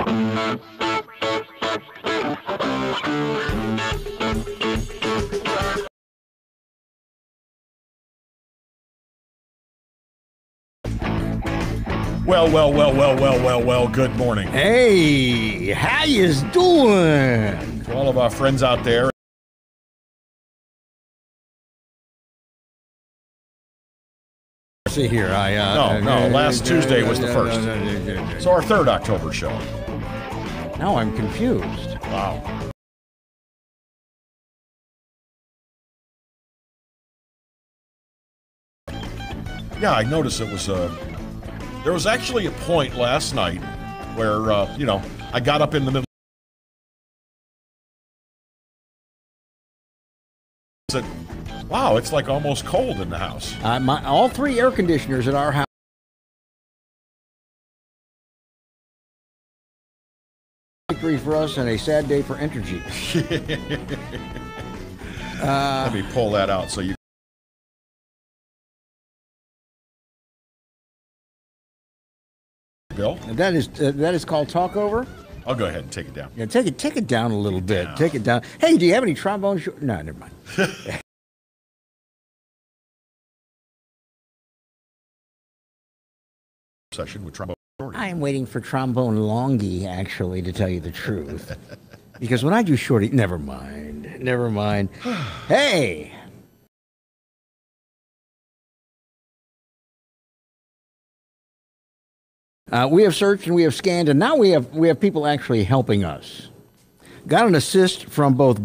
Well, good morning. Hey, how yous doing? To all of our friends out there. See here, last Tuesday was the first. So our third October show. Now I'm confused. Wow. Yeah, I noticed it was there was actually a point last night where, I got up in the middle. Said, wow, it's like almost cold in the house. All three air conditioners at our house. Victory for us and a sad day for Entergy. Let me pull that out so you. Bill? And that is called talkover. I'll go ahead and take it down. Yeah, take it down a little bit. Take it down. Hey, do you have any trombone? No, never mind. Session with trombone. I am waiting for trombone longy, actually, to tell you the truth. Because when I do shorty, never mind. Hey. We have searched and we have scanned, and now we have people actually helping us. Got an assist from both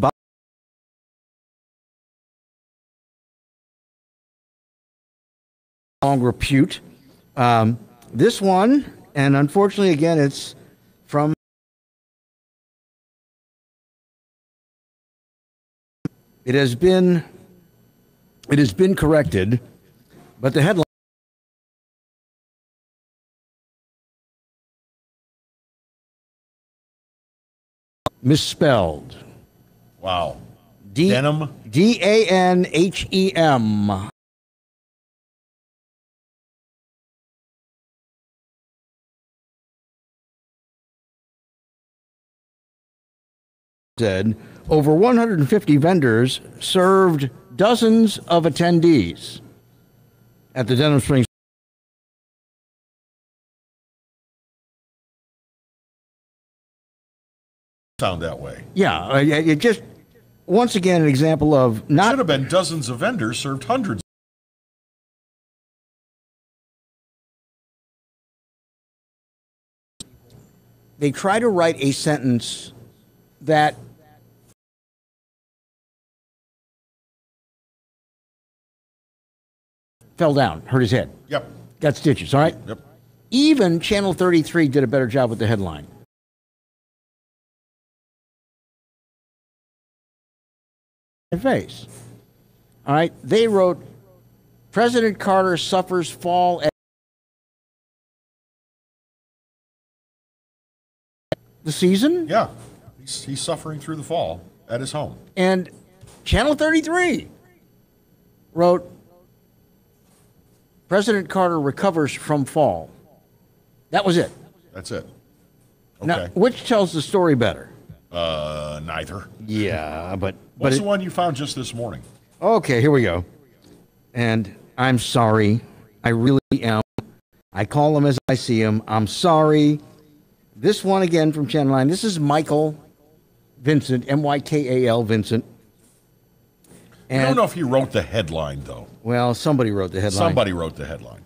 long repute. This one, and unfortunately, again, it's from. It has been corrected, but the headline. Misspelled. Wow. Denim? D-A-N-H-E-M. Said over 150 vendors served dozens of attendees at the Denham Springs. Sound that way. Yeah, it just, once again, an example of not. Should have been dozens of vendors served hundreds. They try to write a sentence that fell down, hurt his head. Yep. Got stitches, all right? Yep. Even Channel 33 did a better job with the headline. Face. All right, they wrote, President Carter suffers fall at the season? Yeah, he's suffering through the fall at his home. And Channel 33 wrote, President Carter recovers from fall. That was it. That's it. Okay. Now, which tells the story better? Neither. Yeah, but What's the one you found just this morning? Okay, here we go. And I'm sorry. I really am. I call them as I see them. I'm sorry. This one again from Channel 9. This is Michael Vincent, M-Y-K-A-L Vincent. And, I don't know if he wrote the headline, though. Well, somebody wrote the headline. Somebody wrote the headline.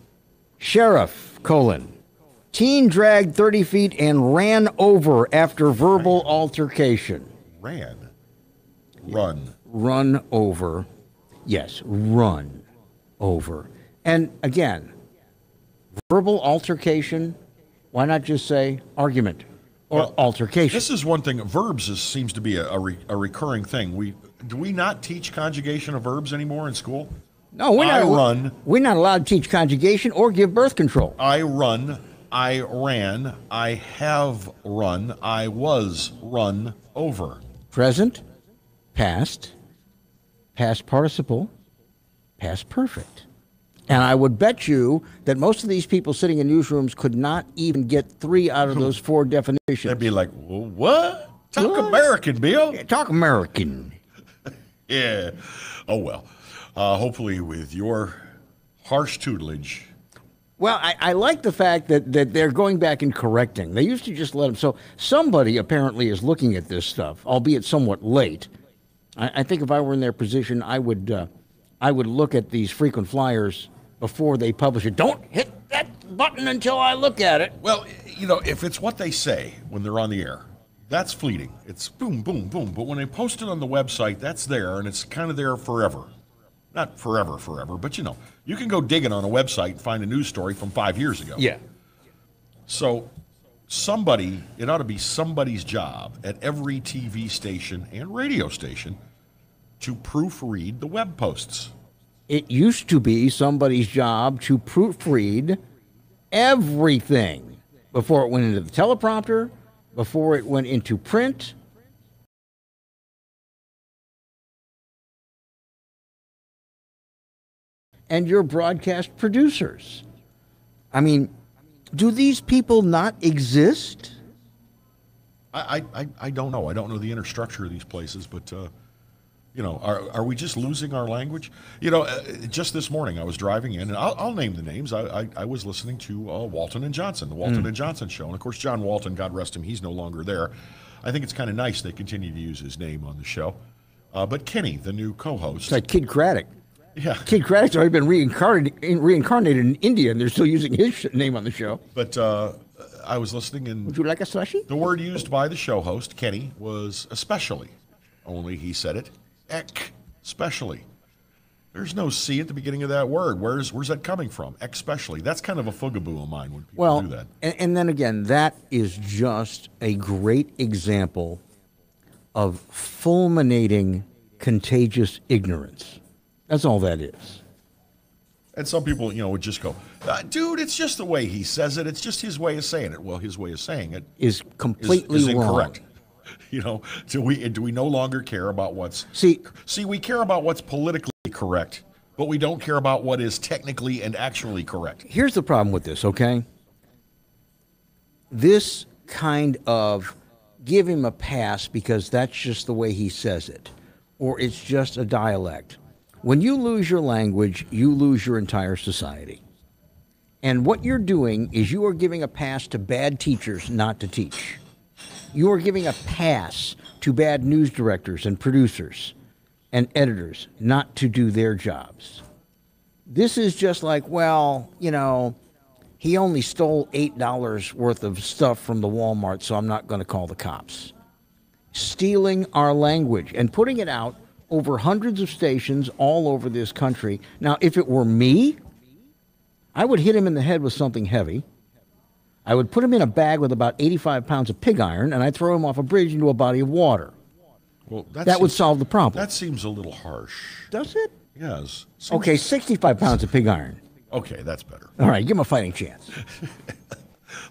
Sheriff, teen dragged 30 feet and ran over after verbal altercation. Run over. Yes, run over. And again, verbal altercation, why not just say argument or altercation? This is one thing. Verbs seems to be a recurring thing. Do we not teach conjugation of verbs anymore in school? No, we're not allowed to teach conjugation or give birth control. I run, I ran, I have run, I was run over. Present, past participle, past perfect. And I would bet you that most of these people sitting in newsrooms could not even get 3 out of those 4 definitions. They'd be like, well, what? Talk What? American, Bill. Yeah, talk American. Yeah. Oh, well. Hopefully with your harsh tutelage. Well, I like the fact that they're going back and correcting. They used to just let them. So somebody apparently is looking at this stuff, albeit somewhat late. I think if I were in their position, I would look at these frequent flyers before they publish it. Don't hit that button until I look at it. Well, if it's what they say when they're on the air, that's fleeting. It's boom, boom, boom. But when they post it on the website, that's there, and it's kind of there forever. Not forever, but you can go digging on a website and find a news story from 5 years ago. Yeah. So it ought to be somebody's job at every TV station and radio station to proofread the web posts. It used to be somebody's job to proofread everything before it went into the teleprompter, before it went into print. And your broadcast producers. I mean, do these people not exist? I don't know. I don't know the inner structure of these places, but are we just losing our language? Just this morning I was driving in, and I'll name the names. I was listening to Walton and Johnson, the Walton and Johnson show, and of course John Walton, God rest him, he's no longer there. I think it's kind of nice they continue to use his name on the show. But Kenny, the new co-host, It's like Kid Craddock. Yeah, Kid Craddock's already been reincarnated in India, and they're still using his name on the show. But I was listening, and would you like a slushie? The word used by the show host, Kenny, was especially. Only he said it, especially. There's no C at the beginning of that word. Where's that coming from? Especially. That's kind of a fugaboo of mine when people do that. And then again, that is just a great example of fulminating contagious ignorance. That's all that is. And some people, would just go, dude, it's just the way he says it. It's just his way of saying it. Well, his way of saying it is completely is wrong. Incorrect. Do we no longer care about what's... See, we care about what's politically correct, but we don't care about what is technically and actually correct. Here's the problem with this, okay? This kind of give him a pass because that's just the way he says it, or it's just a dialect. When you lose your language, you lose your entire society. And what you're doing is you are giving a pass to bad teachers not to teach. You are giving a pass to bad news directors and producers and editors not to do their jobs. This is just like, well, he only stole $8 worth of stuff from the Walmart, so I'm not going to call the cops. Stealing our language and putting it out over hundreds of stations all over this country. Now, if it were me, I would hit him in the head with something heavy. I would put him in a bag with about 85 pounds of pig iron, and I'd throw him off a bridge into a body of water. Well, that would solve the problem. That seems a little harsh. Does it? Yes. Okay, 65 pounds of pig iron. Okay, that's better. All right, give him a fighting chance.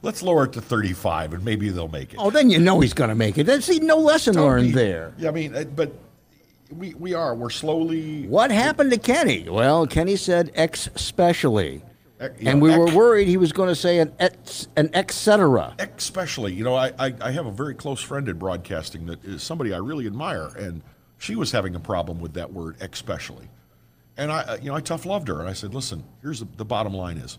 Let's lower it to 35, and maybe they'll make it. Oh, then he's going to make it. See, no lesson learned there. Yeah, I mean, but we're slowly... What happened to Kenny? Well, Kenny said especially. And we were worried he was going to say an et cetera. Especially. I have a very close friend in broadcasting that is somebody I really admire, and she was having a problem with that word especially. And I tough loved her, and I said, listen, here's the bottom line is,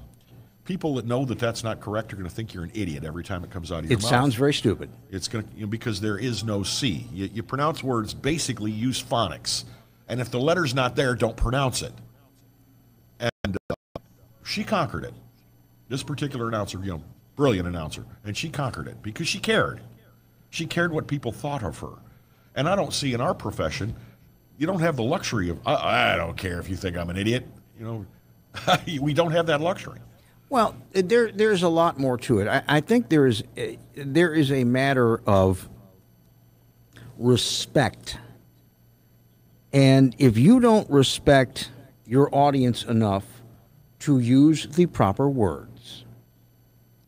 people that know that that's not correct are going to think you're an idiot every time it comes out of your mouth. It sounds very stupid. It's going to, because there is no C. You pronounce words, basically use phonics. And if the letter's not there, don't pronounce it. And she conquered it. This particular announcer, brilliant announcer, and she conquered it because she cared. She cared what people thought of her. And I don't see in our profession, you don't have the luxury of, I don't care if you think I'm an idiot. We don't have that luxury. Well, there's a lot more to it. I think there is a matter of respect. And if you don't respect your audience enough to use the proper words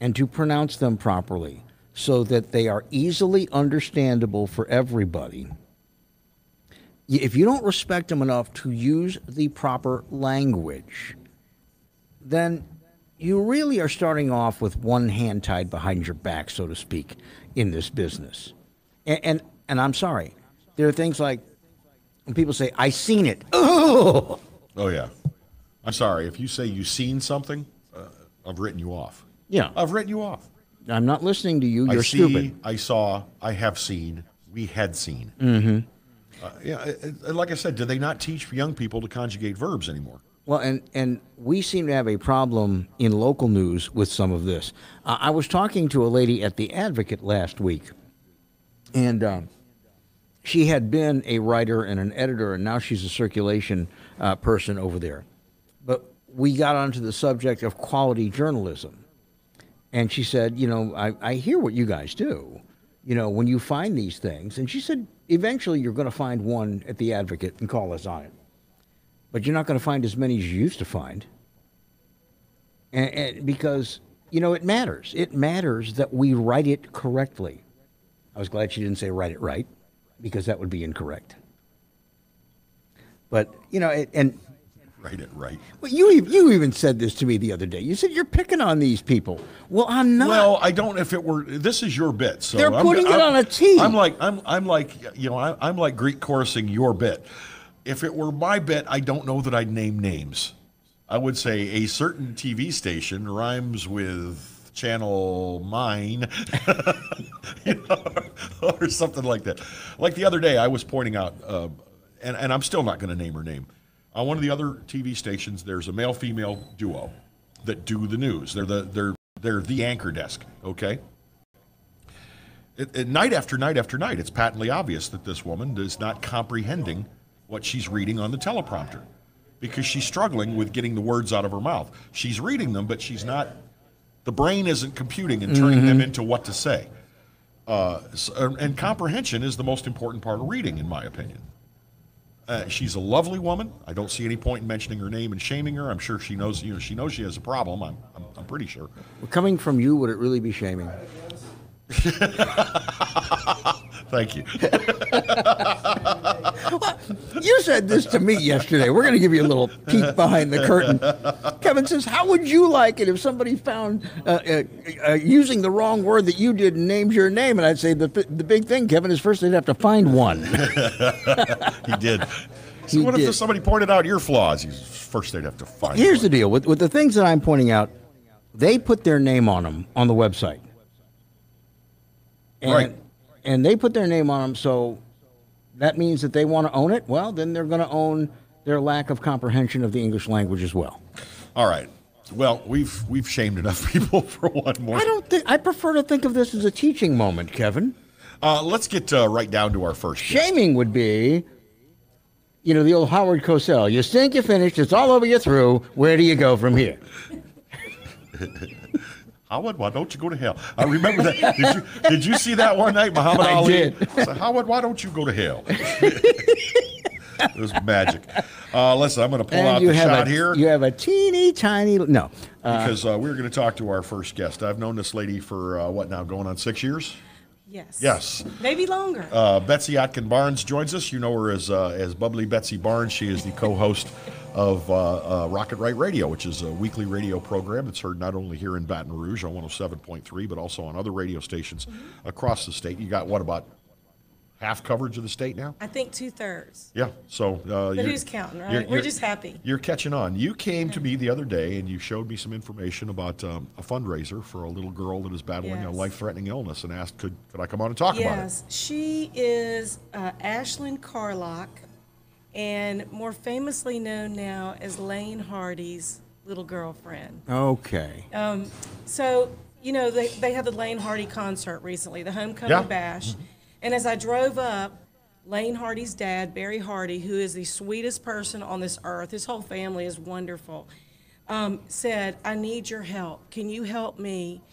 and to pronounce them properly so that they are easily understandable for everybody, if you don't respect them enough to use the proper language, then you really are starting off with one hand tied behind your back, so to speak, in this business. And I'm sorry, there are things like when people say, "I seen it." Oh, yeah. I'm sorry if you say you seen something. I've written you off. Yeah, I've written you off. I'm not listening to you. You're stupid. I saw. I have seen. We had seen. Like I said, do they not teach young people to conjugate verbs anymore? Well, and we seem to have a problem in local news with some of this. I was talking to a lady at The Advocate last week, and she had been a writer and an editor, and now she's a circulation person over there. But we got onto the subject of quality journalism. And she said, I hear what you guys do, when you find these things. And she said, eventually you're going to find one at The Advocate and call us on it. But you're not going to find as many as you used to find. And because, it matters. It matters that we write it correctly. I was glad she didn't say write it right, because that would be incorrect. But, and write it right. Well, you even said this to me the other day. You said you're picking on these people. Well, I'm not. Well, I don't. If it were, this is your bit. So they're putting it on a tee. I'm like Greek chorusing your bit. If it were my bit, I don't know that I'd name names. I would say a certain TV station rhymes with channel mine, or something like that. Like the other day, I was pointing out, and I'm still not going to name her name. On one of the other TV stations, there's a male-female duo that do the news. They're the anchor desk. Okay. Night after night after night, it's patently obvious that this woman is not comprehending what she's reading on the teleprompter, because she's struggling with getting the words out of her mouth. She's reading them, but she's not. The brain isn't computing and turning them into what to say. And comprehension is the most important part of reading, in my opinion. She's a lovely woman. I don't see any point in mentioning her name and shaming her. I'm sure she knows. She knows she has a problem. I'm pretty sure. Well, coming from you, would it really be shaming? Thank you. Well, you said this to me yesterday. We're going to give you a little peek behind the curtain. Kevin says, "How would you like it if somebody found using the wrong word that you did and named your name?" And I'd say the big thing, Kevin, is first they'd have to find one. He did. So what if somebody pointed out your flaws? First they'd have to find one. Here's the deal. With the things that I'm pointing out, they put their name on them on the website. And, right. And they put their name on them, so that means that they want to own it. Well, then they're going to own their lack of comprehension of the English language as well. All right. Well, we've shamed enough people for one more. I prefer to think of this as a teaching moment, Kevin. Let's get right down to our first guest. Shaming would be, the old Howard Cosell. You stink, you finished, it's all over, you through. Where do you go from here? Howard, why don't you go to hell? I remember that. Did you see that one night, Muhammad Ali? Did. So, Howard, why don't you go to hell? It was magic. Listen, I'm going to pull out the shot here. You have a teeny tiny no. Because we're going to talk to our first guest. I've known this lady for going on 6 years? Yes. Yes. Maybe longer. Betsy Barnes joins us. You know her as Bubbly Betsy Barnes. She is the co-host of Rocket Right Radio, which is a weekly radio program that's heard not only here in Baton Rouge on 107.3, but also on other radio stations across the state. You got, about half coverage of the state now? I think 2/3. Yeah. So, but who's counting, right? We're just happy. You're catching on. You came to me the other day and you showed me some information about a fundraiser for a little girl that is battling a life-threatening illness and asked, could I come on and talk about it? Yes. She is Ashlyn Carlock, and more famously known now as Lane Hardy's little girlfriend. Okay. So, they had the Lane Hardy concert recently, the Homecoming Bash. And as I drove up, Lane Hardy's dad, Barry Hardy, who is the sweetest person on this earth, his whole family is wonderful, said, "I need your help. Can you help me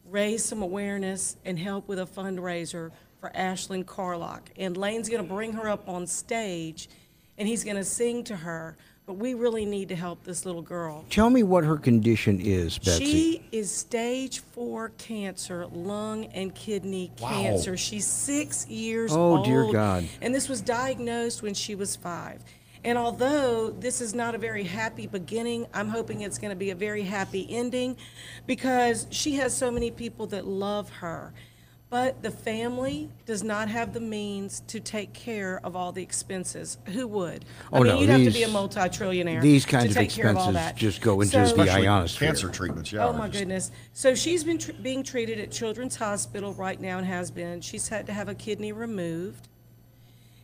raise some awareness and help with a fundraiser for Ashlyn Carlock?" And Lane's going to bring her up on stage, and he's going to sing to her. But we really need to help this little girl. Tell me what her condition is, Betsy. She is stage 4 cancer, lung and kidney cancer. She's 6 years old. Oh, dear God. And this was diagnosed when she was 5. And although this is not a very happy beginning, I'm hoping it's going to be a very happy ending because she has so many people that love her. But the family does not have the means to take care of all the expenses. Who would? Oh, no, you'd have to be a multi-trillionaire these kinds to of take care of all expenses that. just go into So- the Especially ionosphere. cancer treatments, yeah. Oh my goodness. So she's been being treated at Children's Hospital right now and has been. She's had to have a kidney removed.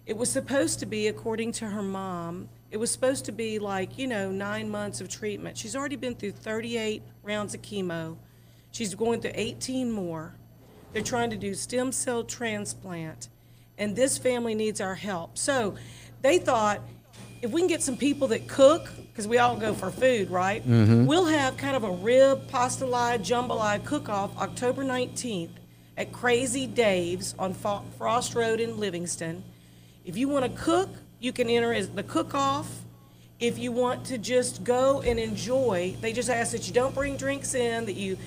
It was supposed to be, according to her mom, it was supposed to be like, 9 months of treatment. She's already been through 38 rounds of chemo. She's going through 18 more. They're trying to do stem cell transplant, and this family needs our help. So they thought, if we can get some people that cook, because we all go for food, right? We'll have kind of a rib, pastelaia, jambalaya cook-off October 19th at Crazy Dave's on Frost Road in Livingston. If you want to cook, you can enter as the cook-off. If you want to just go and enjoy, they just ask that you don't bring drinks in, that you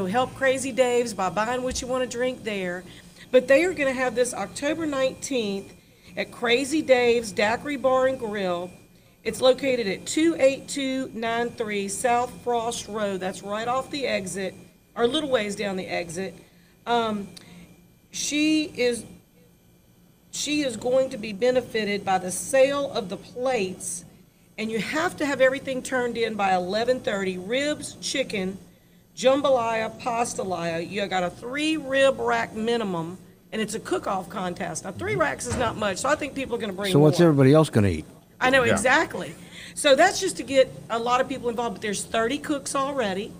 help Crazy Dave's by buying what you want to drink there. But they are going to have this October 19th at Crazy Dave's Daiquiri Bar and Grill. It's located at 28293 South Frost Road. That's right off the exit, or a little ways down the exit. She is going to be benefited by the sale of the plates, and you have to have everything turned in by 11:30. Ribs, chicken, jambalaya, pastelaia. You got a 3 rib rack minimum, and it's a cook-off contest. Now, 3 racks is not much, so I think people are going to bring So more. what's everybody else going to eat? I know, Yeah. exactly. So that's just to get a lot of people involved, but there's 30 cooks already.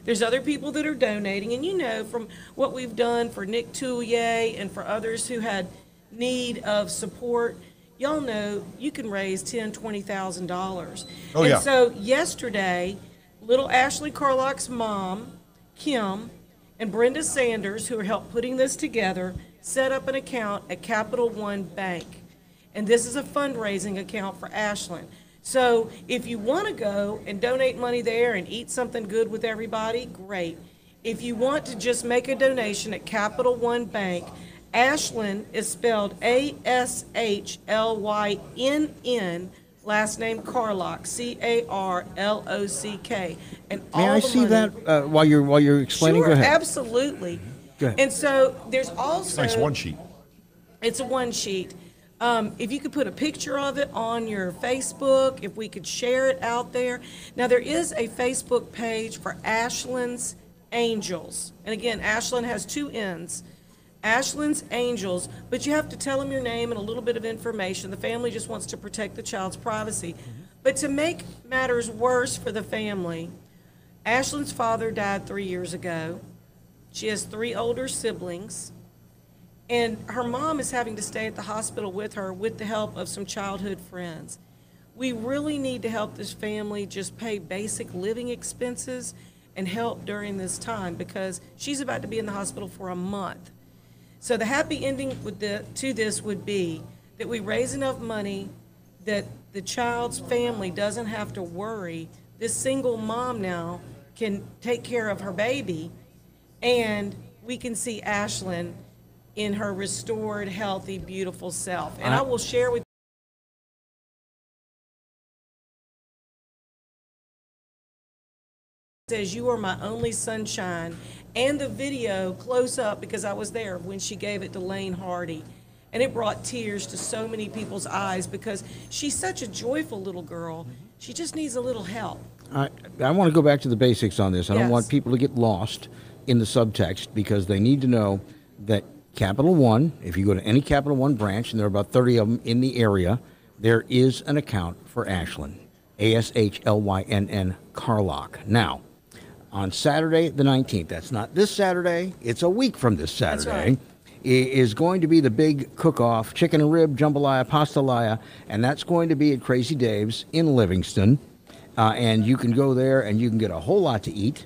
There's other people that are donating, and from what we've done for Nick Toulier and for others who had need of support, y'all know you can raise $10,000, $20,000. Oh, yeah. And so yesterday, little Ashley Carlock's mom, Kim, and Brenda Sanders, who are helped putting this together, set up an account at Capital One Bank. And this is a fundraising account for Ashland. So if you want to go and donate money there and eat something good with everybody, great. If you want to just make a donation at Capital One Bank, Ashland is spelled Ashlynn, last name Carlock, Carlock. And all May I the see money- that while you're explaining? Sure, Go ahead. absolutely. Go ahead. And so there's also Nice one sheet. It's a one sheet. If you could put a picture of it on your Facebook, if we could share it out there. Now, there is a Facebook page for Ashland's Angels. And again, Ashland has 2 N's. Ashland's Angels, but you have to tell them your name and a little bit of information. The family just wants to protect the child's privacy. But to make matters worse for the family, Ashland's father died 3 years ago. She has 3 older siblings. And her mom is having to stay at the hospital with her with the help of some childhood friends. We really need to help this family just pay basic living expenses and help during this time because she's about to be in the hospital for a month. So the happy ending to this would be that we raise enough money that the child's family doesn't have to worry. This single mom now can take care of her baby, and we can see Ashlyn in her restored, healthy, beautiful self. And I will share with says, "You are my only sunshine," and the video close up, because I was there when she gave it to Lane Hardy, and it brought tears to so many people's eyes because she's such a joyful little girl. She just needs a little help. I want to go back to the basics on this. I don't Yes. want people to get lost in the subtext because they need to know that Capital One, if you go to any Capital One branch, and there are about 30 of them in the area, there is an account for Ashlyn, Ashlynn, Carlock. Now, on Saturday the 19th, that's not this Saturday, it's a week from this That's Saturday, right. is going to be the big cook-off, chicken and rib, jambalaya, pastelaia, and that's going to be at Crazy Dave's in Livingston. And you can go there and you can get a whole lot to eat,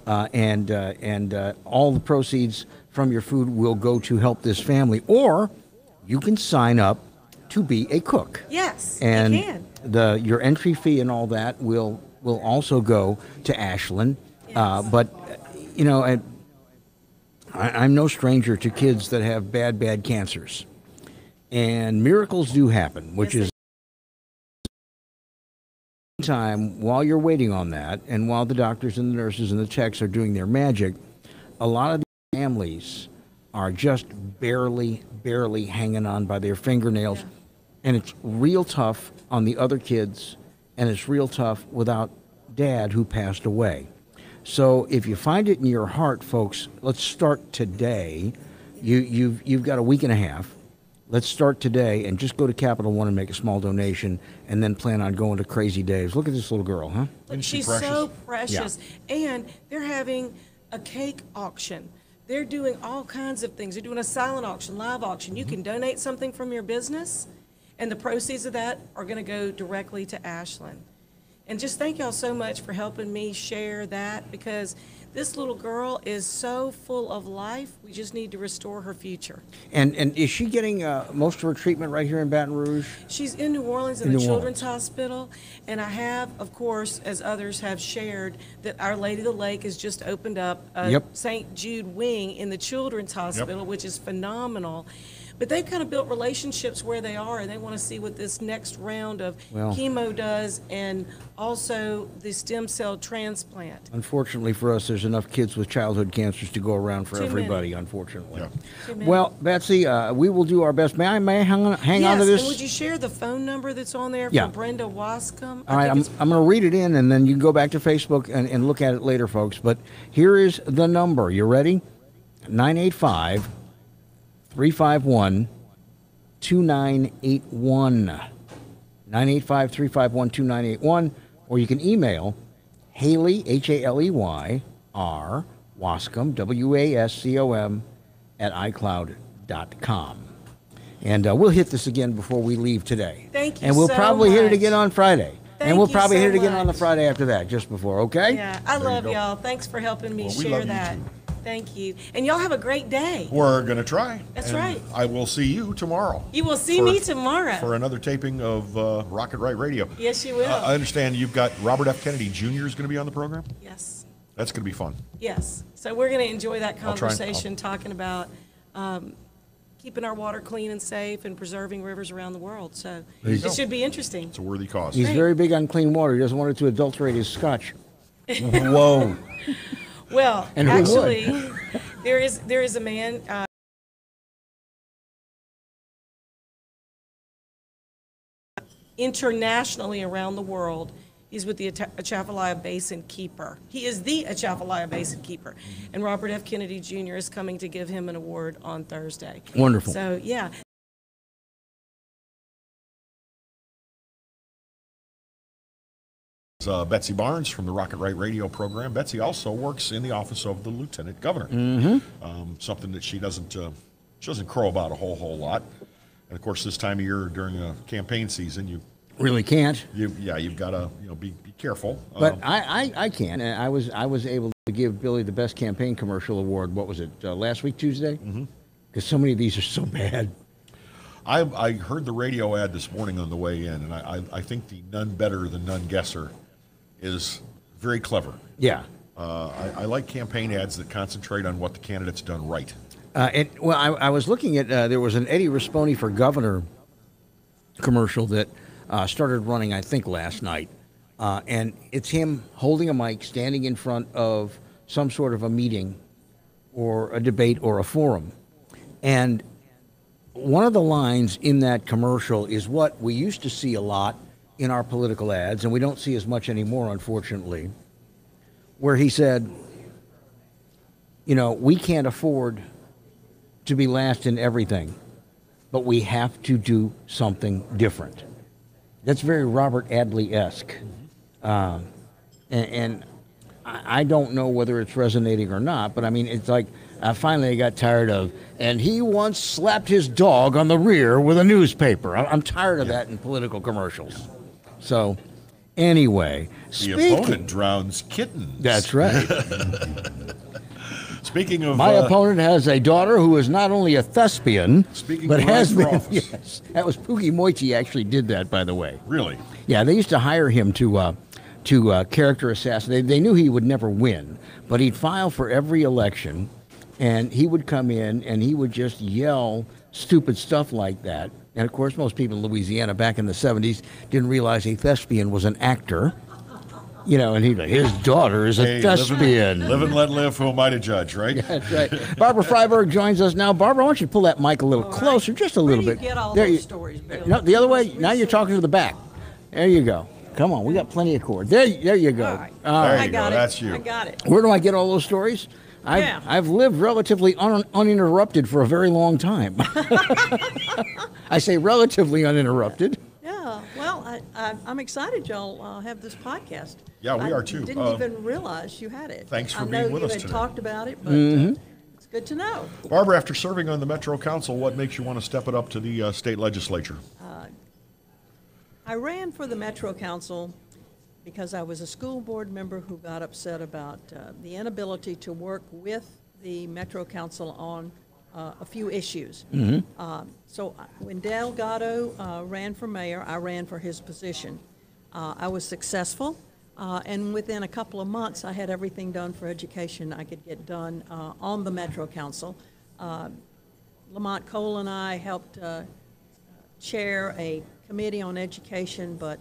and all the proceeds from your food will go to help this family, or you can sign up to be a cook. Yes, And you can. your entry fee and all that will also go to Ashlyn. Yes. But you know, I'm no stranger to kids that have bad cancers, and miracles do happen, which Yes, is meantime, while you're waiting on that, and while the doctors and the nurses and the techs are doing their magic, a lot of these families are just barely hanging on by their fingernails. Yeah. And it's real tough on the other kids, and it's real tough without Dad, who passed away. So if you find it in your heart, folks, let's start today. You've got a week and a half. Let's start today and just go to Capital One and make a small donation, and then plan on going to Crazy Dave's. Look at this little girl, huh? Isn't she She's precious? so precious. Yeah. And they're having a cake auction. They're doing all kinds of things. They're doing a silent auction, live auction. You can donate something from your business, and the proceeds of that are going to go directly to Ashland. And just thank y'all so much for helping me share that, because this little girl is so full of life. We just need to restore her future. And is she getting most of her treatment right here in Baton Rouge? She's in New Orleans in the Children's Hospital, and I have, of course, as others have shared, that Our Lady of the Lake has just opened up a St. Jude wing in the Children's Hospital, which is phenomenal. But they've kind of built relationships where they are, and they want to see what this next round of chemo does, and also the stem cell transplant. Unfortunately for us, there's enough kids with childhood cancers to go around for everybody, unfortunately. Yeah. Well, Betsy, we will do our best. May I hang on to this? Yes, and would you share the phone number that's on there for Brenda Wascom? All right, I'm going to read it in, and then you can go back to Facebook and look at it later, folks. But here is the number. You ready? 985 351 2981. 985-351-2981, or you can email Haley, H-A-L-E-Y-R, Wascom, W-A-S-C-O-M, at iCloud.com. And we'll hit this again before we leave today. Thank you. And we'll so probably much. hit it again on Friday. And we'll probably hit it again on the much. Friday after that, just before, okay? Yeah, I love y'all. Thanks for helping me share that. Thank you. And y'all have a great day. We're going to try. That's right. I will see you tomorrow. You will see me tomorrow. For another taping of Rocket Right Radio. Yes, you will. I understand you've got Robert F. Kennedy Jr. is going to be on the program? Yes. That's going to be fun. Yes. So we're going to enjoy that conversation talking about keeping our water clean and safe and preserving rivers around the world. So it should be interesting. It's a worthy cause. He's very big on clean water. He doesn't want it to adulterate his scotch. Whoa. Well, and actually, there is a man. Internationally around the world, he's with the Atchafalaya Basin Keeper. He is the Atchafalaya Basin Keeper, and Robert F. Kennedy Jr. is coming to give him an award on Thursday. Wonderful. So yeah. Betsy Barnes from the Rocket Right Radio program. Betsy also works in the office of the Lieutenant Governor. Something that she doesn't crow about a whole lot. And of course, this time of year during a campaign season, you really can't. You've got to be careful. But I can. And I was able to give Billy the best campaign commercial award. What was it? Last week Tuesday? Because so many of these are so bad. I heard the radio ad this morning on the way in, and I think the none better than none guesser is very clever. Yeah. I like campaign ads that concentrate on what the candidate's done right. I was looking at, there was an Eddie Risponi for governor commercial that started running, I think, last night. And it's him holding a mic, standing in front of some sort of a meeting or a debate or a forum. And one of the lines in that commercial is what we used to see a lot in our political ads, and we don't see as much anymore, unfortunately, where he said, we can't afford to be last in everything, but we have to do something different. That's very Robert Adley-esque. And I don't know whether it's resonating or not, but I mean, it's like, finally I got tired of, and he once slapped his dog on the rear with a newspaper. I'm tired of that in political commercials. So, anyway, the opponent drowns kittens. That's right. Speaking of... My opponent has a daughter who is not only a thespian, but has been... Office. Yes, that was Poogie Moiti actually did that, by the way. Really? Yeah, they used to hire him to character assassinate. They knew he would never win, but he'd file for every election, and he would come in and he would just yell stupid stuff like that. And of course, most people in Louisiana back in the 70s didn't realize a thespian was an actor. You know, and he'd like, his daughter is a thespian. Live and let live, who am I to judge, right? Yeah, that's right. Barbara Frieberg joins us now. Barbara, I want you to pull that mic a little closer, just a little bit. Where do you get all there those stories, Bill? No, the other way. Now you're talking to the back. There you go. Come on, we got plenty of cord. There you go. All right. There you go. I got it. That's you. I got it. Where do I get all those stories? I've lived relatively uninterrupted for a very long time. I say relatively uninterrupted. Yeah. Well, I'm excited y'all have this podcast. Yeah, we are too. I didn't even realize you had it. Thanks for being with us I know you today. had talked about it, but it's good to know. Barbara, after serving on the Metro Council, what makes you want to step it up to the state legislature? I ran for the Metro Council because I was a school board member who got upset about the inability to work with the Metro Council on a few issues. So when Dale Gatto ran for mayor, I ran for his position. I was successful, and within a couple of months, I had everything done for education I could get done on the Metro Council. Lamont Cole and I helped chair a committee on education, but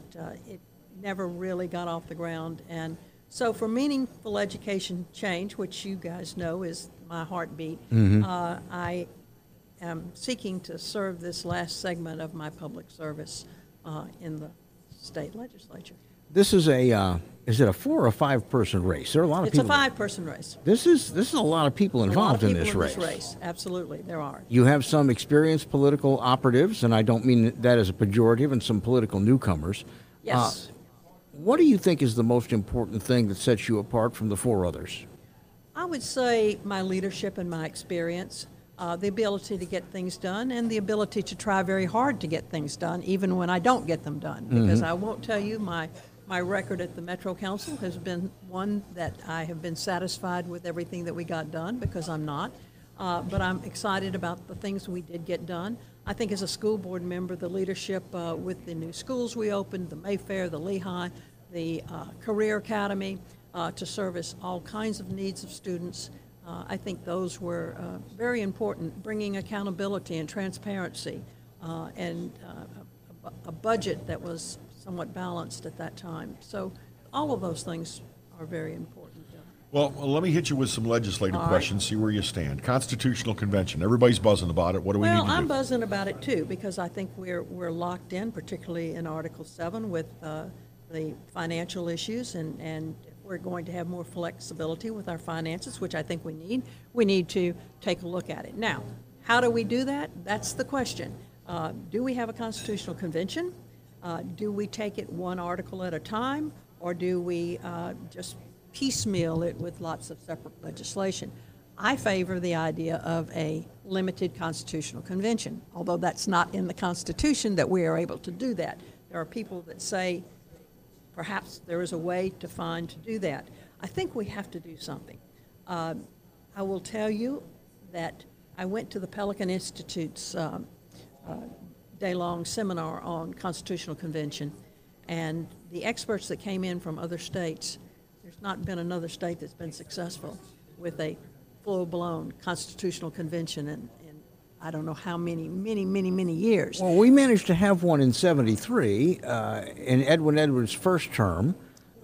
it never really got off the ground. And so for meaningful education change, which you guys know is my heartbeat, I am seeking to serve this last segment of my public service in the state legislature. This is is it a 4 or 5 person race? There are a lot of people. It's a 5-person race. This is a lot of people involved in this race. Absolutely, there are. You have some experienced political operatives, and I don't mean that as a pejorative, and some political newcomers. Yes. What do you think is the most important thing that sets you apart from the 4 others? I would say my leadership and my experience, the ability to get things done, and the ability to try very hard to get things done, even when I don't get them done. Because I won't tell you, my record at the Metro Council has been one that I have been satisfied with everything that we got done, because I'm not. But I'm excited about the things we did get done. I think as a school board member, the leadership with the new schools we opened, the Mayfair, the Lehigh, the Career Academy, to service all kinds of needs of students, I think those were very important, bringing accountability and transparency and a budget that was somewhat balanced at that time. So all of those things are very important. Well, let me hit you with some legislative questions, see where you stand. Constitutional Convention, everybody's buzzing about it. What do we need to do? Well, I'm buzzing about it too, because I think we're locked in, particularly in Article 7 with the financial issues, and if we're going to have more flexibility with our finances, which I think we need to take a look at it. Now, how do we do that? That's the question. Do we have a constitutional convention? Do we take it one article at a time, or do we just piecemeal it with lots of separate legislation? I favor the idea of a limited constitutional convention, although that's not in the Constitution that we are able to do that. There are people that say perhaps there is a way to do that. I think we have to do something. I will tell you that I went to the Pelican Institute's day-long seminar on constitutional convention, and the experts that came in from other states, there's not been another state that's been successful with a full-blown constitutional convention in I don't know how many years. Well, we managed to have one in '73 in Edwin Edwards' first term.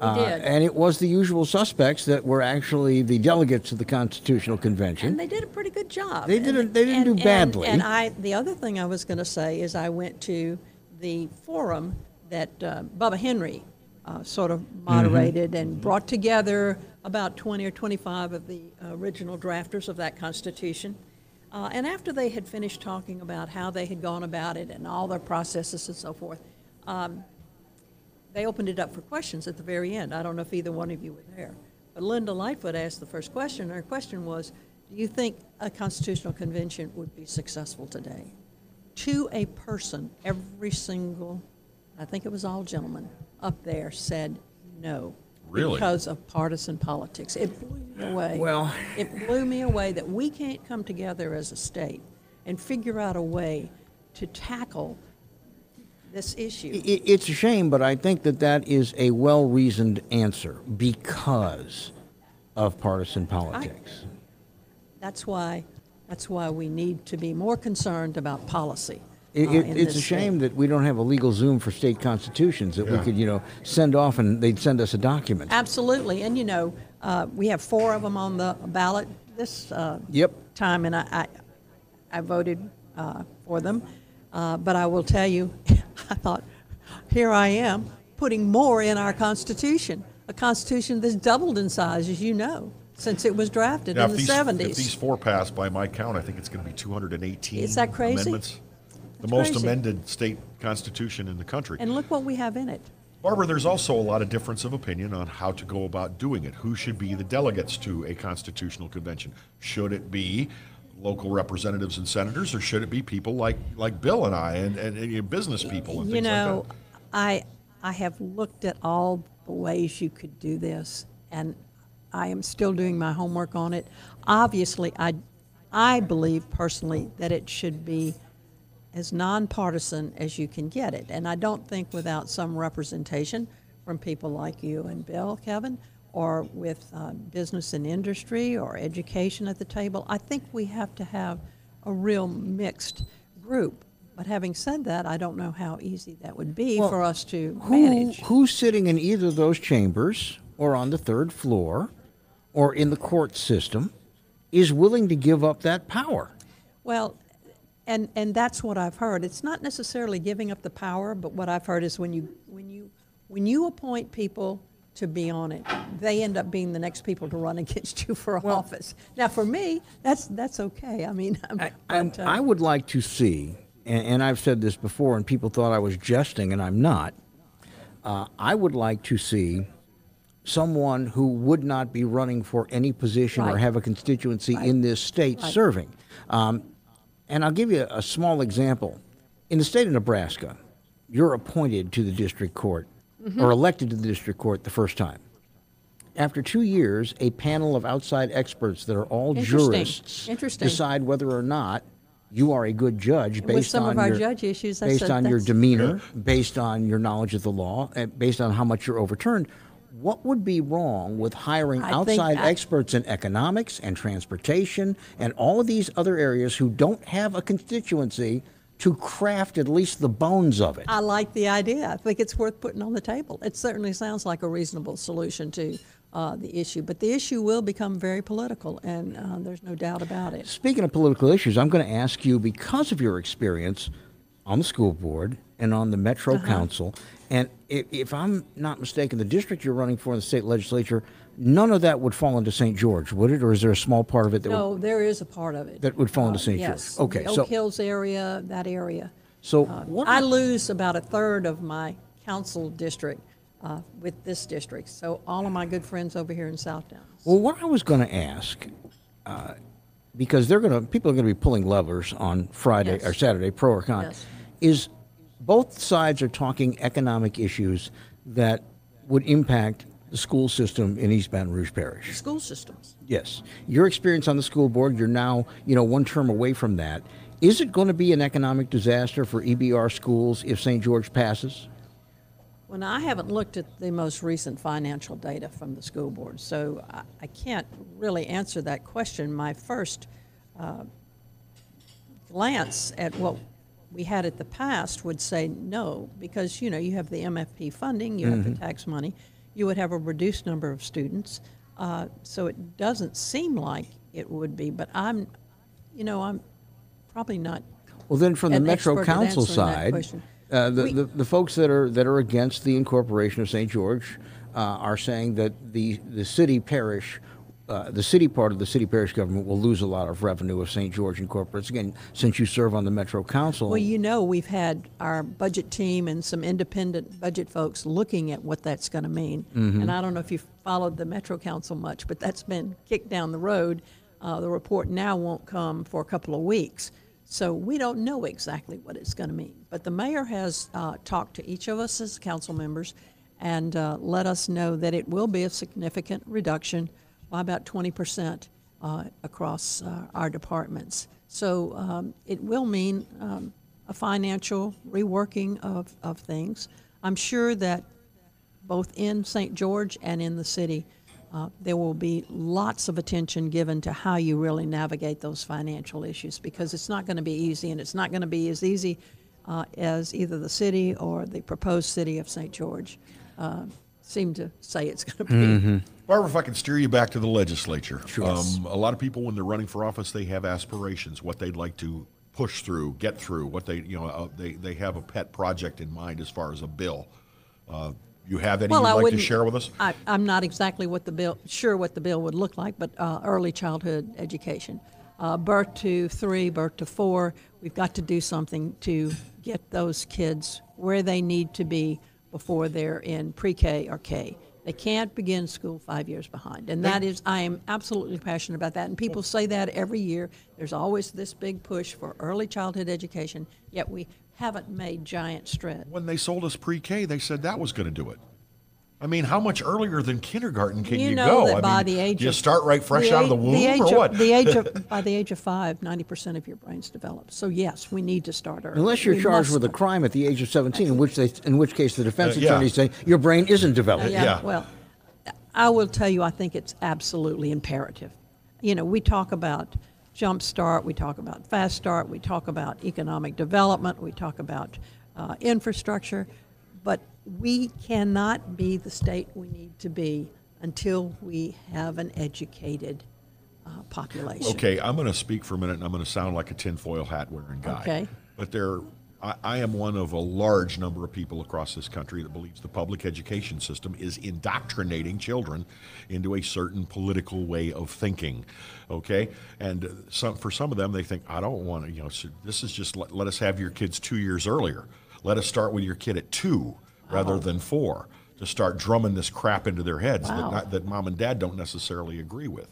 We did. And it was the usual suspects that were actually the delegates of the Constitutional Convention. And they did a pretty good job. They didn't do badly. And the other thing I was going to say is I went to the forum that Bubba Henry sort of moderated and brought together about 20 or 25 of the original drafters of that Constitution. And after they had finished talking about how they had gone about it and all their processes and so forth, they opened it up for questions at the very end. I don't know if either one of you were there. But Linda Lightfoot asked the first question. Her question was, do you think a constitutional convention would be successful today? To a person, every single, I think it was all gentlemen, up there said no. Really? Because of partisan politics. It blew me away. Well, it blew me away that we can't come together as a state and figure out a way to tackle this issue. It's a shame, but I think that is a well-reasoned answer because of partisan politics. That's why That's why we need to be more concerned about policy. It's a shame that we don't have a legal Zoom for state constitutions that we could, send off and they'd send us a document. Absolutely. And, we have 4 of them on the ballot this time, and I voted for them. But I will tell you, I thought, here I am putting more in our Constitution, a Constitution that's doubled in size, as you know, since it was drafted in the 70s. If these 4 pass, by my count, I think it's going to be 218 Is that crazy? amendments. That's most crazy. amended state constitution in the country. And look what we have in it. Barbara, there's also a lot of difference of opinion on how to go about doing it. Who should be the delegates to a constitutional convention? Should it be local representatives and senators, or should it be people like Bill and I and business people and things like that? I have looked at all the ways you could do this, and I am still doing my homework on it. Obviously, I believe personally that it should be as nonpartisan as you can get it. And I don't think without some representation from people like you and Bill, Kevin, or with business and industry or education at the table, I think we have to have a real mixed group. But having said that, I don't know how easy that would be for us to manage. Who's sitting in either of those chambers or on the 3rd floor or in the court system is willing to give up that power? Well, and that's what I've heard. It's not necessarily giving up the power, but what I've heard is when you appoint people to be on it, they end up being the next people to run against you for office. Now, for me, that's okay. I mean, I would like to see, and I've said this before, and people thought I was jesting, and I'm not. I would like to see someone who would not be running for any position or have a constituency in this state serving. And I'll give you a small example. In the state of Nebraska, you're appointed to the district court or elected to the district court the first time. After 2 years, a panel of outside experts that are all jurists decide whether or not you are a good judge based on your judge issues, based on your demeanor, based on your knowledge of the law, and based on how much you're overturned. What would be wrong with hiring outside experts in economics and transportation and all of these other areas who don't have a constituency to craft at least the bones of it? I like the idea. I think it's worth putting on the table. It certainly sounds like a reasonable solution to the issue. But the issue will become very political, and there's no doubt about it. Speaking of political issues, I'm going to ask you, because of your experience on the school board and on the Metro Council, and if I'm not mistaken, the district you're running for in the state legislature, none of that would fall into St. George, would it? Or is there a small part of it that No, there is a part of it. that would fall into St. Yes. George? Okay, The Oak Hills area, that area. so I lose about a third of my council district with this district. So all of my good friends over here in South Downs. Well, what I was going to ask, because people are going to be pulling levers on Friday or Saturday, pro or con, is both sides are talking economic issues that would impact the school system in East Baton Rouge Parish. School systems. Yes. Your experience on the school board, you're now, 1 term away from that. Is it going to be an economic disaster for EBR schools if St. George passes? Well, I haven't looked at the most recent financial data from the school board, so I can't really answer that question. My first glance at what we had at the past would say no, because, you have the MFP funding, you have the tax money, you would have a reduced number of students, so it doesn't seem like it would be, but I'm probably not. Well, then from the Metro Council side, the folks that are against the incorporation of St. George are saying that the city parish, the city part of the city parish government will lose a lot of revenue if St. George incorporates. Again, since you serve on the Metro Council. Well, we've had our budget team and some independent budget folks looking at what that's going to mean. And I don't know if you've followed the Metro Council much, but that's been kicked down the road. The report now won't come for a couple of weeks. So we don't know exactly what it's going to mean. But the mayor has talked to each of us as council members and let us know that it will be a significant reduction by about 20% across our departments. So it will mean a financial reworking of things. I'm sure that both in St. George and in the city, there will be lots of attention given to how you really navigate those financial issues, because it's not going to be easy, and it's not going to be as easy as either the city or the proposed city of St. George seem to say it's going to be. Mm-hmm. Barbara, if I can steer you back to the legislature. Sure. A lot of people, when they're running for office, they have aspirations, what they'd like to push through, get through, what they have a pet project in mind as far as a bill. You have any you'd like to share with us? I'm not exactly what the bill would look like, but early childhood education. Birth to 3, birth to 4, we've got to do something to get those kids where they need to be before they're in pre-K or K. They can't begin school 5 years behind. And I am absolutely passionate about that. And people say that every year. There's always this big push for early childhood education, yet we haven't made giant strides. When they sold us pre-K, they said that was going to do it. I mean, how much earlier than kindergarten can you know go? That by the age do you of, start right fresh out of the womb, or what? By the age of 5, 90% of your brain's developed. So yes, we need to start early. Unless you're charged with a crime at the age of 17, in which case the defense attorneys say your brain isn't developed. Well, I will tell you, I think it's absolutely imperative. We talk about Jump Start, we talk about Fast Start, we talk about economic development, we talk about infrastructure, but we cannot be the state we need to be until we have an educated population. Okay, I'm going to speak for a minute, and I'm going to sound like a tinfoil hat wearing guy. Okay. But I am one of a large number of people across this country that believes the public education system is indoctrinating children into a certain political way of thinking. Okay, and for some of them, they think, I don't want to. This is just let us have your kids 2 years earlier. Let us start with your kid at 2. Rather than 4, to start drumming this crap into their heads that mom and dad don't necessarily agree with.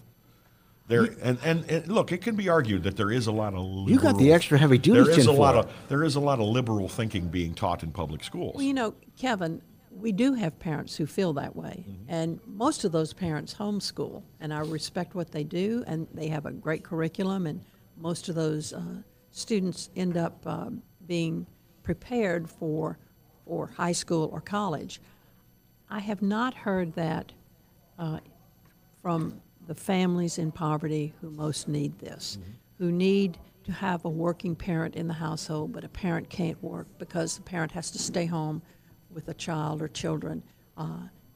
And look, it can be argued that there is a lot of liberal, you got the extra heavy duty. There is a lot of liberal thinking being taught in public schools. Well, Kevin, we do have parents who feel that way, and most of those parents homeschool, and I respect what they do, and they have a great curriculum, and most of those students end up being prepared for high school or college. I have not heard that from the families in poverty who most need this, who need to have a working parent in the household, but a parent can't work because the parent has to stay home with a child or children,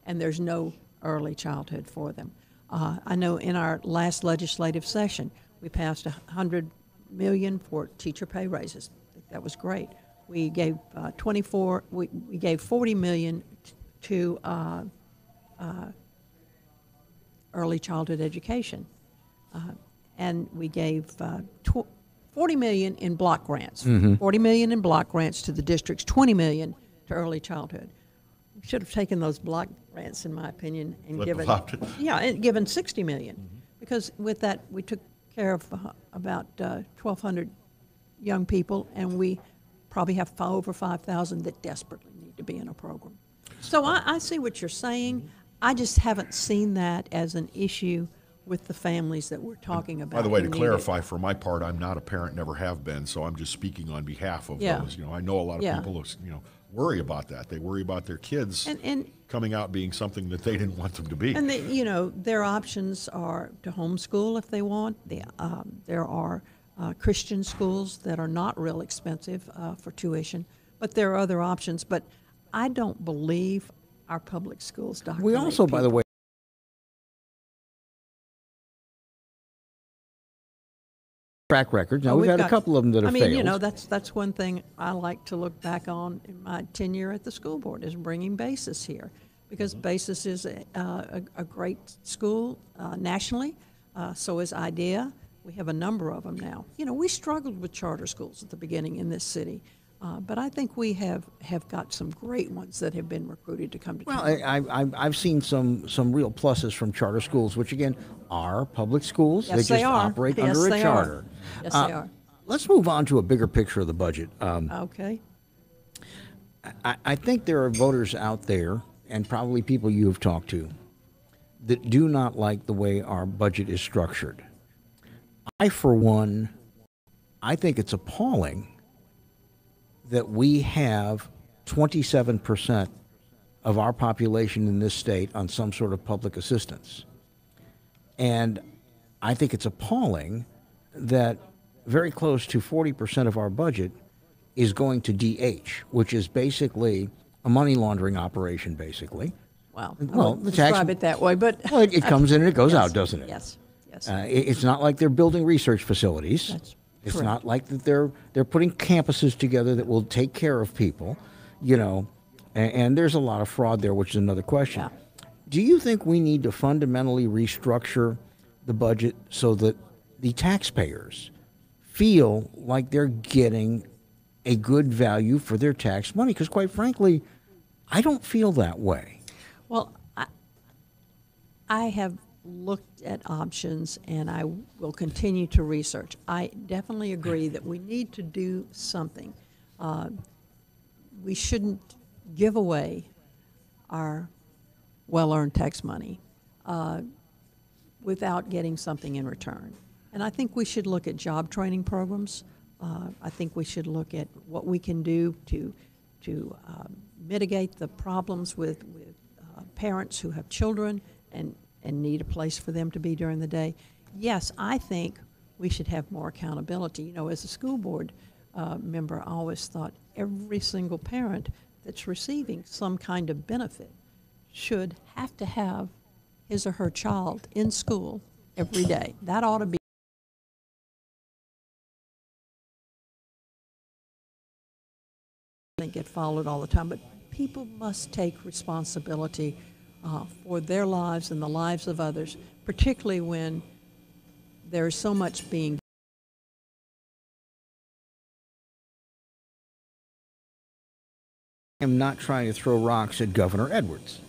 and there's no early childhood for them. I know in our last legislative session, we passed $100 million for teacher pay raises. I think that was great. We gave we gave $40 million to early childhood education, and we gave $40 million in block grants. $40 million in block grants to the districts, $20 million to early childhood. We should have taken those block grants, in my opinion, and given $60 million, because with that we took care of about 1,200 young people, and we probably have over 5,000 that desperately need to be in a program. So I see what you're saying. I just haven't seen that as an issue with the families that we're talking about. By the way, to clarify, for my part, I'm not a parent, never have been, so I'm just speaking on behalf of those. I know a lot of people worry about that. They worry about their kids coming out being something that they didn't want them to be. And their options are to homeschool if they want. There are Christian schools that are not real expensive for tuition, but there are other options. But I don't believe our public schools doctrinate We also, by the way, track records. Now, we've had a couple of them that have failed. That's one thing I like to look back on in my tenure at the school board, is bringing BASIS here, because BASIS is a great school nationally. So is IDEA. We have a number of them now. We struggled with charter schools at the beginning in this city, but I think we have got some great ones that have been recruited to come to town. Well, I've seen some real pluses from charter schools, which again are public schools. Yes, they just operate under a charter. Yes, they are. Let's move on to a bigger picture of the budget. Okay. I think there are voters out there, and probably people you have talked to, that do not like the way our budget is structured. For one, I think it's appalling that we have 27% of our population in this state on some sort of public assistance. And I think it's appalling that very close to 40% of our budget is going to DH, which is basically a money laundering operation, basically. Well, The describe tax, it that way, but well, it comes in and it goes yes, out, doesn't it? Yes, yes. It's not like they're building research facilities. That's it's correct. not like that they're putting campuses together that will take care of people, and there's a lot of fraud there, which is another question. Yeah. Do you think we need to fundamentally restructure the budget so that the taxpayers feel like they're getting a good value for their tax money? Because quite frankly, I don't feel that way. Well, I have looked at options, and I will continue to research. I definitely agree that we need to do something. We shouldn't give away our well-earned tax money without getting something in return. And I think we should look at job training programs. I think we should look at what we can do to mitigate the problems with parents who have children and need a place for them to be during the day. Yes, I think we should have more accountability. You know, as a school board member, I always thought every single parent that's receiving some kind of benefit should have to have his or her child in school every day. That ought to be. Get followed all the time, but people must take responsibility for their lives and the lives of others, particularly when there's so much being. I'm not trying to throw rocks at Governor Edwards,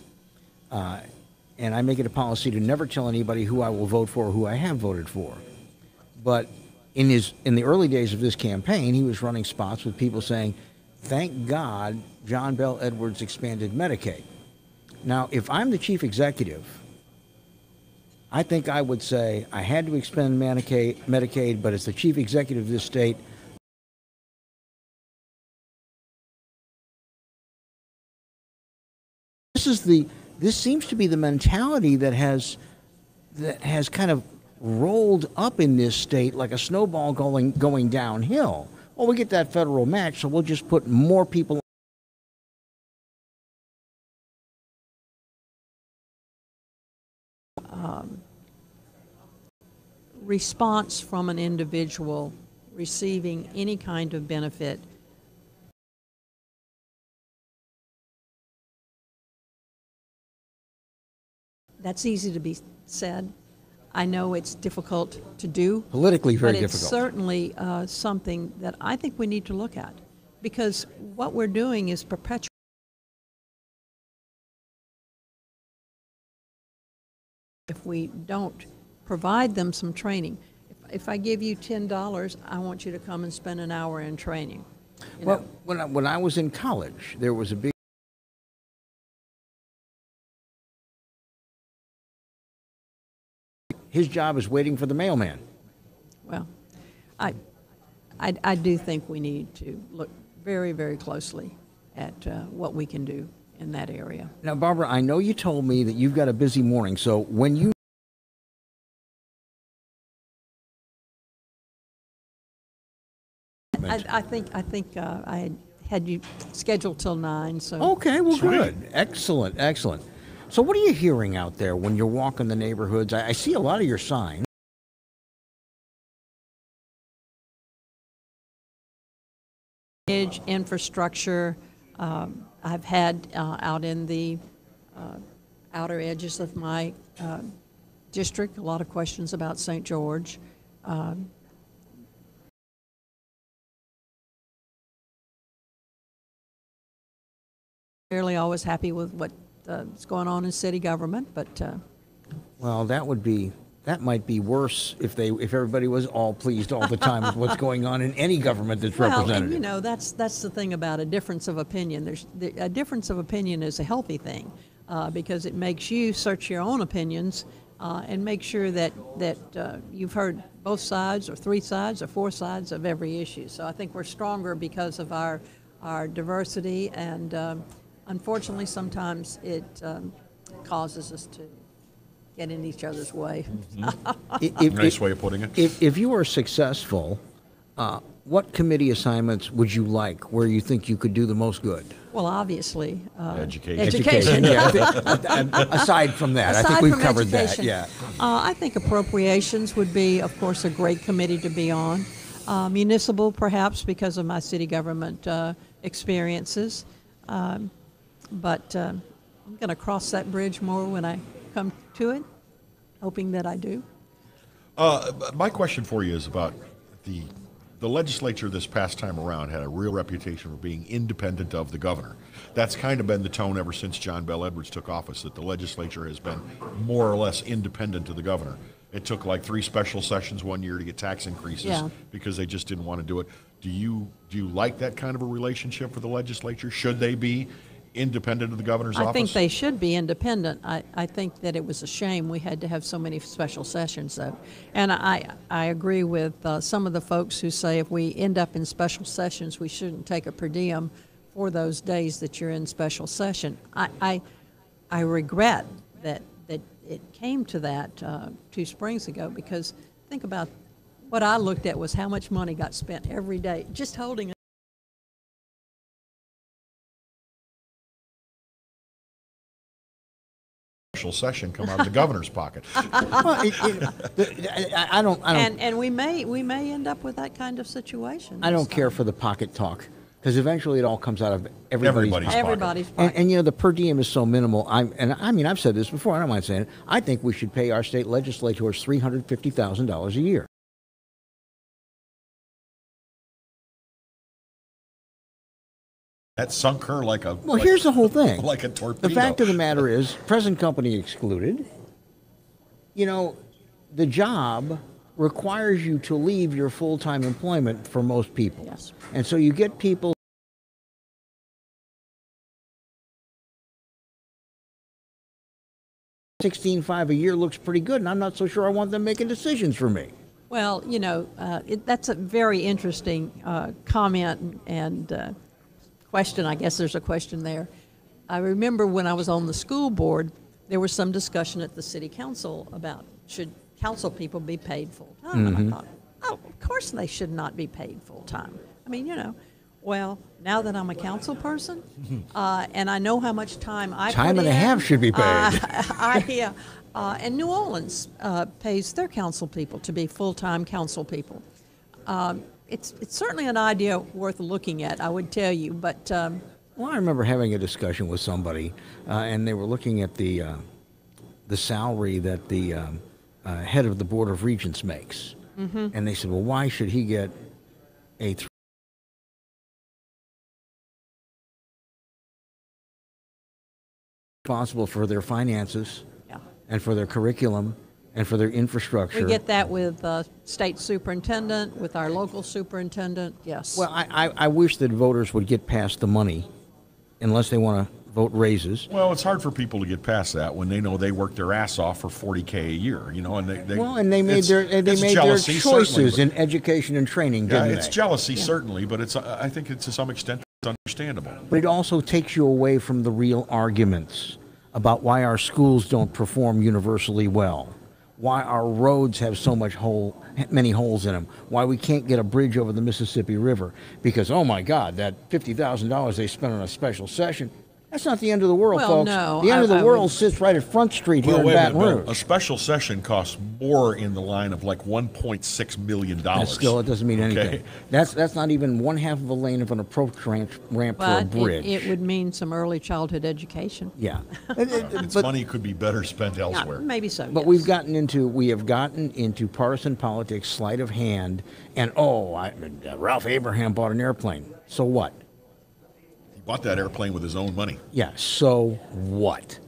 and I make it a policy to never tell anybody who I will vote for or who I have voted for. But in the early days of this campaign, he was running spots with people saying, "Thank God John Bell Edwards expanded Medicaid." Now, if I'm the chief executive, I think I would say I had to expand Medicaid, but as the chief executive of this state, this seems to be the mentality that has kind of rolled up in this state like a snowball going downhill. Well, we get that federal match, so we'll just put more people. Response from an individual receiving any kind of benefit. That's easy to be said. I know it's difficult to do. Politically very but it's difficult. Certainly something that I think we need to look at, because what we're doing is perpetuating. If we don't provide them some training, if I give you $10, I want you to come and spend an hour in training. Well, when I was in college, there was a big. His job is waiting for the mailman. Well, I do think we need to look very, very closely at what we can do in that area. Now, Barbara, I know you told me that you've got a busy morning, so when you. I think I had you scheduled till 9. So Okay, well, good. Excellent, excellent. So what are you hearing out there when you're walking the neighborhoods? I see a lot of your signs. Infrastructure. I've had out in the outer edges of my district a lot of questions about St. George. Fairly always happy with what's going on in city government, but Well, that might be worse if everybody was all pleased all the time with what's going on in any government that's well, representative. and you know that's the thing about a difference of opinion. A difference of opinion is a healthy thing because it makes you search your own opinions and make sure that you've heard both sides or 3 sides or 4 sides of every issue. So I think we're stronger because of our diversity, and unfortunately sometimes it causes us to get in each other's way. Nice way of putting it. If you are successful, what committee assignments would you like where you think you could do the most good? Well, obviously, Education. Yeah. Aside from that, I think we've covered that. Yeah. I think appropriations would be, of course, a great committee to be on. Municipal, perhaps, because of my city government experiences. But I'm going to cross that bridge more when I come to it, hoping that I do. My question for you is about the legislature this past time around had a real reputation for being independent of the governor. That's kind of been the tone ever since John Bell Edwards took office, that the legislature has been more or less independent of the governor. It took like 3 special sessions one year to get tax increases because they just didn't want to do it. Do you like that kind of a relationship for the legislature? Should they be independent of the governor's office? I think they should be independent. I think that it was a shame we had to have so many special sessions, though. And I agree with some of the folks who say if we end up in special sessions, we shouldn't take a per diem for those days that you're in special session. I regret that it came to that 2 springs ago, because think about what I looked at was how much money got spent every day just holding a special session come out of the governor's pocket. Well, I don't. And we may end up with that kind of situation. I don't care for the pocket talk, because eventually it all comes out of everybody's pocket. Everybody's pocket. And you know, the per diem is so minimal. I've said this before. I don't mind saying it. I think we should pay our state legislators $350,000 a year. That sunk her like a... Well, here's the whole thing. Like a torpedo. The fact of the matter is, present company excluded, you know, the job requires you to leave your full-time employment for most people. Yes. And so you get people... $16,500 a year looks pretty good, and I'm not so sure I want them making decisions for me. Well, you know, that's a very interesting comment and question. I guess there's a question there. I remember when I was on the school board, there was some discussion at the city council about should council people be paid full time. And I thought, oh, of course they should not be paid full time. I mean, you know, well, now that I'm a council person and I know how much time I time put and a half should be paid. And New Orleans pays their council people to be full-time council people. It's certainly an idea worth looking at, I would tell you, but... Well, I remember having a discussion with somebody, and they were looking at the salary that the head of the Board of Regents makes. And they said, well, why should he get a... responsible for their finances and for their curriculum and for their infrastructure. We get that with state superintendent, with our local superintendent, yes. Well, I wish that voters would get past the money, unless they want to vote raises. Well, it's hard for people to get past that when they know they worked their ass off for $40K a year, you know, and they made their choices in education and training, didn't they? It's jealousy, certainly, but I think it's to some extent it's understandable. But it also takes you away from the real arguments about why our schools don't perform universally well, why our roads have so many holes in them, why we can't get a bridge over the Mississippi River, because, oh my God, that $50,000 they spent on a special session, that's not the end of the world, folks. No, the end of the world sits right at Front Street here in Baton Rouge. A special session costs more in the line of like $1.6 million. Still, it doesn't mean anything. That's not even one half of a lane of an approach ramp for a bridge. It would mean some early childhood education. Yeah. It's money could be better spent elsewhere. Maybe so, But we have gotten into partisan politics, sleight of hand, and Ralph Abraham bought an airplane. So what? Bought that airplane with his own money. Yeah, so what?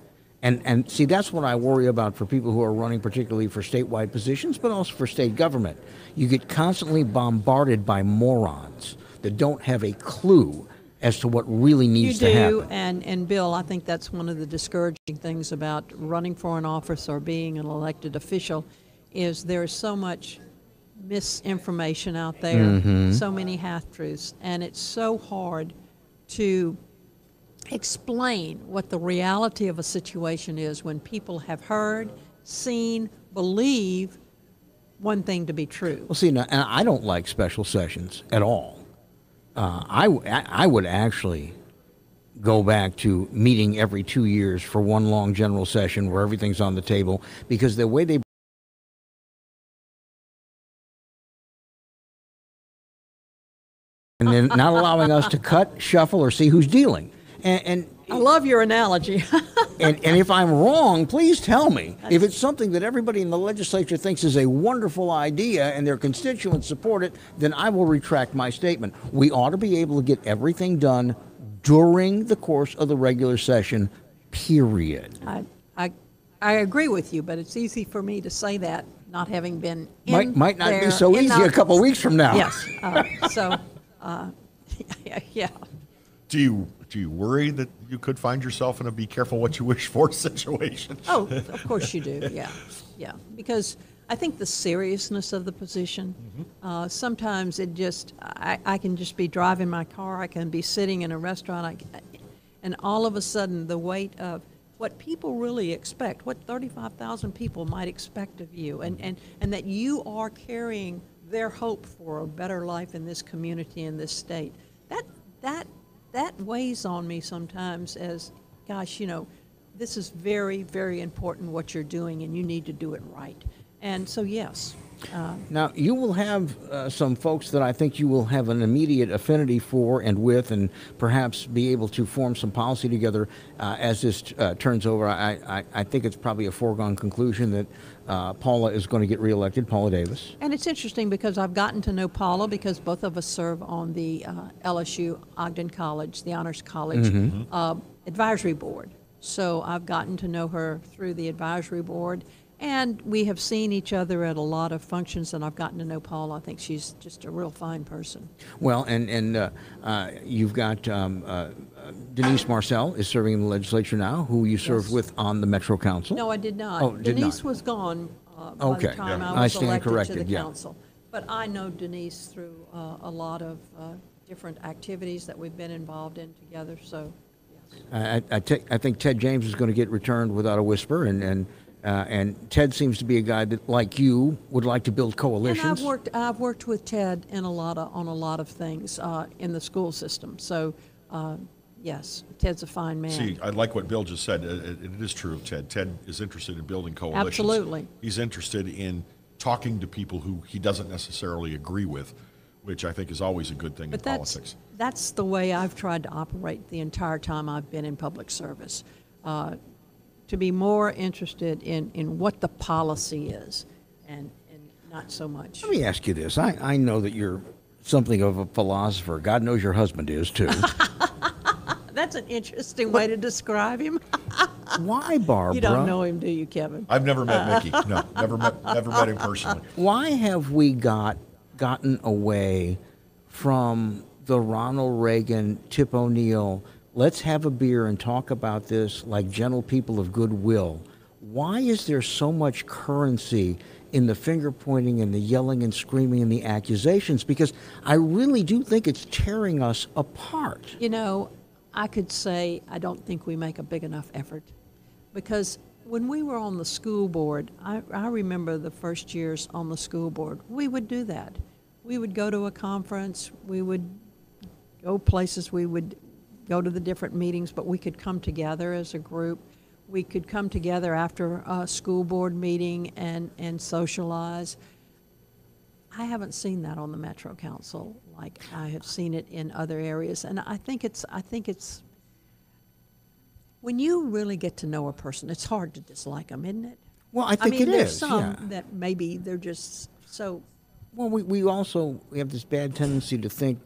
And see, that's what I worry about for people who are running particularly for statewide positions, but also for state government. You get constantly bombarded by morons that don't have a clue as to what really needs to happen. You do, and Bill, I think that's one of the discouraging things about running for an office or being an elected official is there is so much misinformation out there, so many half-truths, and it's so hard to explain what the reality of a situation is when people have heard, seen, believe one thing to be true. Well, see, now, and I don't like special sessions at all. I would actually go back to meeting every 2 years for one long general session where everything's on the table, because the way they and then not allowing us to cut, shuffle, or see who's dealing. And I love your analogy. and if I'm wrong, please tell me. If it's something that everybody in the legislature thinks is a wonderful idea and their constituents support it, then I will retract my statement. We ought to be able to get everything done during the course of the regular session, period. I agree with you, but it's easy for me to say that, not having been in Might not there, be so in easy a couple weeks from now. Yes. Yeah. Do you worry that you could find yourself in a be careful what you wish for situation? Oh, of course you do. Yeah. Because I think the seriousness of the position, sometimes it just, I can just be driving my car, I can be sitting in a restaurant, and all of a sudden the weight of what people really expect, what 35,000 people might expect of you, and that you are carrying their hope for a better life in this community, in this state, that weighs on me sometimes as, gosh, this is very, very important what you're doing, and you need to do it right. And so, yes. Now, you will have some folks that I think you will have an immediate affinity for and with, and perhaps be able to form some policy together as this turns over. I think it's probably a foregone conclusion that Paula is going to get reelected, Paula Davis. And it's interesting because I've gotten to know Paula because both of us serve on the LSU Ogden College, the Honors College Advisory Board. So I've gotten to know her through the advisory board. And we have seen each other at a lot of functions, and I've gotten to know Paula. I think she's just a real fine person. Well, and you've got Denise Marcel is serving in the legislature now, who you served with on the Metro Council. No, I did not. Oh, did Denise not. was gone by Okay. the time Yeah. I was stand elected corrected, to the yeah. council. But I know Denise through a lot of different activities that we've been involved in together. So, yes. I think Ted James is going to get returned without a whisper, and Ted seems to be a guy that, like you, would like to build coalitions. And I've worked with Ted on a lot of things in the school system. So, yes, Ted's a fine man. See, I like what Bill just said. It is true of Ted. Ted is interested in building coalitions. Absolutely. He's interested in talking to people who he doesn't necessarily agree with, which I think is always a good thing in politics. That's the way I've tried to operate the entire time I've been in public service. To be more interested in what the policy is and not so much. Let me ask you this. I know that you're something of a philosopher. God knows your husband is, too. That's an interesting way to describe him. Why, Barbara? You don't know him, do you, Kevin? I've never met Mickey. No, never met him personally. Why have we gotten away from the Ronald Reagan, Tip O'Neill, let's have a beer and talk about this like gentle people of goodwill? Why is there so much currency in the finger pointing and the yelling and screaming and the accusations? Because I really do think it's tearing us apart. I could say I don't think we make a big enough effort. Because when we were on the school board, I remember the first years on the school board, we would do that. We would go to a conference, we would go places, we would go to the different meetings, but we could come together as a group. We could come together after a school board meeting and socialize. I haven't seen that on the Metro Council like I have seen it in other areas. And I think it's when you really get to know a person, it's hard to dislike them, isn't it? Well, I think it there's is. some that maybe they're just so. Well, we have this bad tendency to think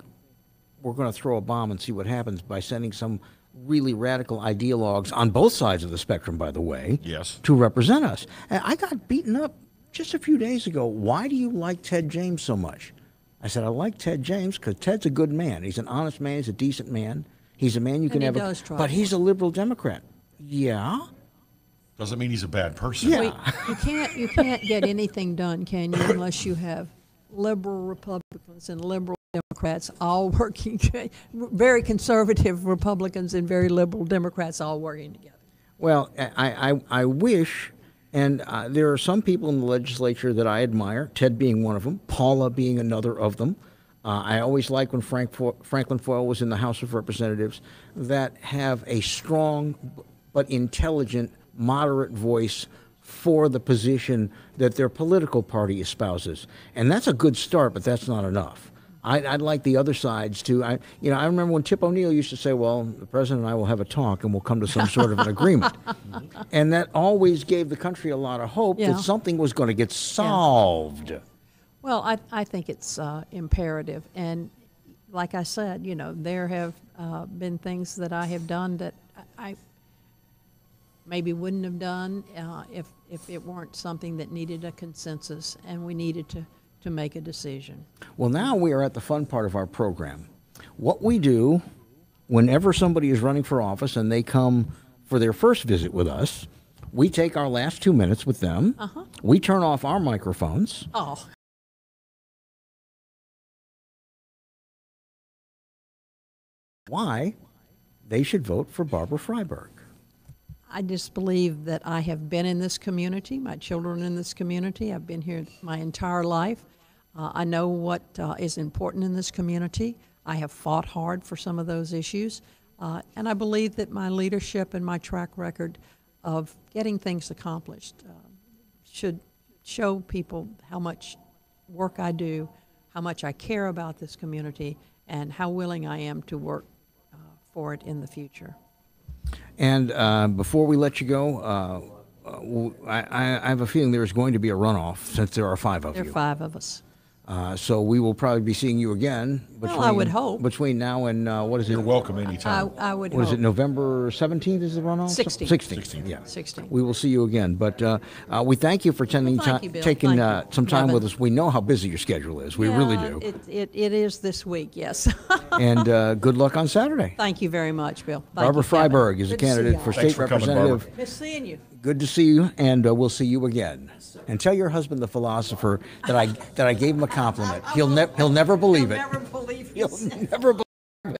we're going to throw a bomb and see what happens by sending some really radical ideologues on both sides of the spectrum, by the way, yes, to represent us. And I got beaten up just a few days ago. Why do you like Ted James so much? I said, I like Ted James because Ted's a good man. He's an honest man. He's a decent man. He's a man you can but he's a liberal Democrat. Yeah. Doesn't mean he's a bad person. Yeah. You can't get anything done, can you, unless you have liberal Republicans and liberal Democrats all working, very conservative Republicans and very liberal Democrats all working together. Well, I wish And there are some people in the legislature that I admire, Ted being one of them, Paula being another of them. I always liked when Franklin Foyle was in the House of Representatives, that have a strong but intelligent, moderate voice for the position that their political party espouses. And that's a good start, but that's not enough. I'd like the other sides to, I remember when Tip O'Neill used to say, well, the president and I will have a talk and we'll come to some sort of an agreement. And that always gave the country a lot of hope that something was going to get solved. Yeah. Well, I think it's imperative. And like I said, there have been things that I have done that I maybe wouldn't have done if it weren't something that needed a consensus and we needed to make a decision. Well, now we are at the fun part of our program. What we do whenever somebody is running for office and they come for their first visit with us, we take our last 2 minutes with them. We turn off our microphones. Oh. Why they should vote for Barbara Frieberg. I just believe that I have been in this community, my children in this community. I've been here my entire life. I know what is important in this community. I have fought hard for some of those issues. And I believe that my leadership and my track record of getting things accomplished should show people how much work I do, how much I care about this community, and how willing I am to work for it in the future. And before we let you go, I have a feeling there is going to be a runoff since there are 5 of you. There are 5 of us. So we will probably be seeing you again. Well, I would hope. Between now and, what is it? You're welcome anytime. I would What hope. is it, November 17th is the runoff? 16th. 16th, yeah. 16th. We will see you again. But we thank you for taking Thank you, Bill. taking Thank you. some time Love with it. us. We know how busy your schedule is. We really do. It is this week, yes. And good luck on Saturday. Thank you very much, Bill. Thank Barbara you, Kevin. Frieberg is a Good to see candidate y'all. for Thanks state for coming, representative. Barbara. Miss seeing you. Good to see you, and we'll see you again. And tell your husband, the philosopher, that I gave him a compliment. He'll never believe it. Never believe He'll it. never believe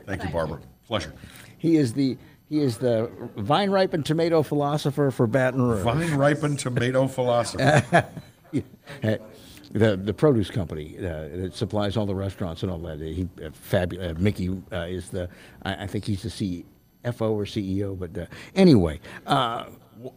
Thank you, Barbara. Pleasure. He is the vine ripened tomato philosopher for Baton Rouge. Vine ripened tomato philosopher. The produce company that supplies all the restaurants and all that. Mickey is I think he's the CFO or CEO. But anyway.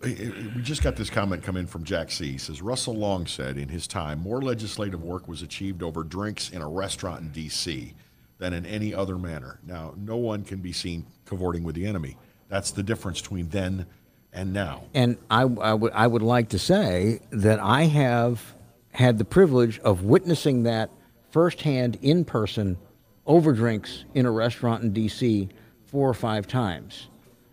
We just got this comment come in from Jack C. He says, Russell Long said in his time, more legislative work was achieved over drinks in a restaurant in D.C. than in any other manner. Now, no one can be seen cavorting with the enemy. That's the difference between then and now. And I would like to say that I have had the privilege of witnessing that firsthand in person over drinks in a restaurant in D.C. 4 or 5 times.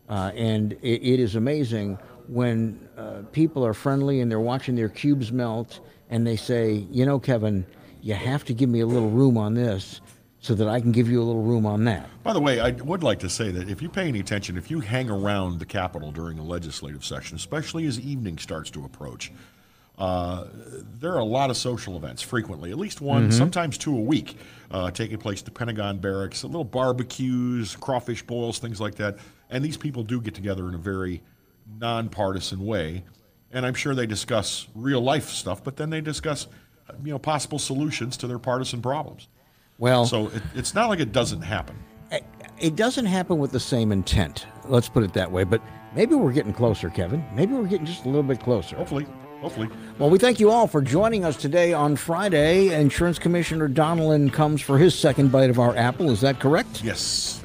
And it is amazing when people are friendly and they're watching their cubes melt and they say, Kevin, you have to give me a little room on this so that I can give you a little room on that. By the way, I would like to say that if you pay any attention, if you hang around the Capitol during a legislative session, especially as evening starts to approach, there are a lot of social events frequently, at least one, sometimes 2 a week, taking place at the Pentagon Barracks, little barbecues, crawfish boils, things like that. And these people do get together in a very nonpartisan way. And I'm sure they discuss real life stuff, but then they discuss possible solutions to their partisan problems. Well, So it's not like it doesn't happen. it doesn't happen with the same intent. Let's put it that way. But maybe we're getting closer, Kevin. Maybe we're getting just a little bit closer. Hopefully. Well, we thank you all for joining us today on Friday. Insurance Commissioner Donnellan comes for his second bite of our apple. Is that correct? Yes.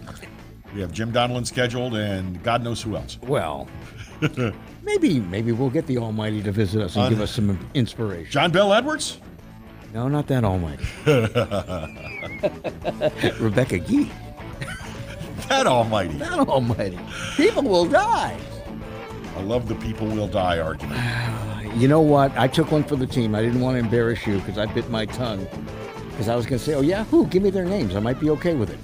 We have Jim Donnellan scheduled and God knows who else. Well, maybe we'll get the Almighty to visit us and give us some inspiration. John Bell Edwards? No, not that Almighty. Rebecca Gee. That almighty. That Almighty. People will die. I love the people will die argument. You know what? I took one for the team. I didn't want to embarrass you because I bit my tongue. Because I was going to say, oh, yeah, who? Give me their names. I might be okay with it.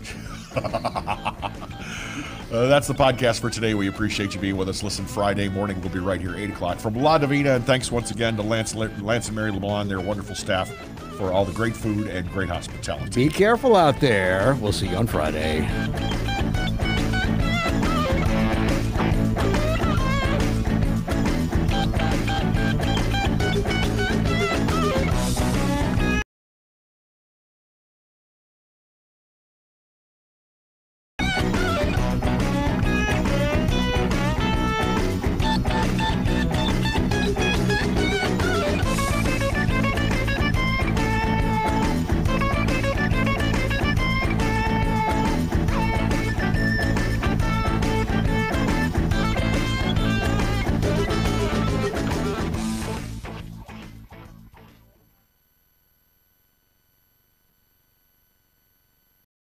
That's the podcast for today. We appreciate you being with us. Listen, Friday morning, we'll be right here, 8 o'clock from La Divina. And thanks once again to Lance and Mary LeBlanc, their wonderful staff, for all the great food and great hospitality. Be careful out there. We'll see you on Friday.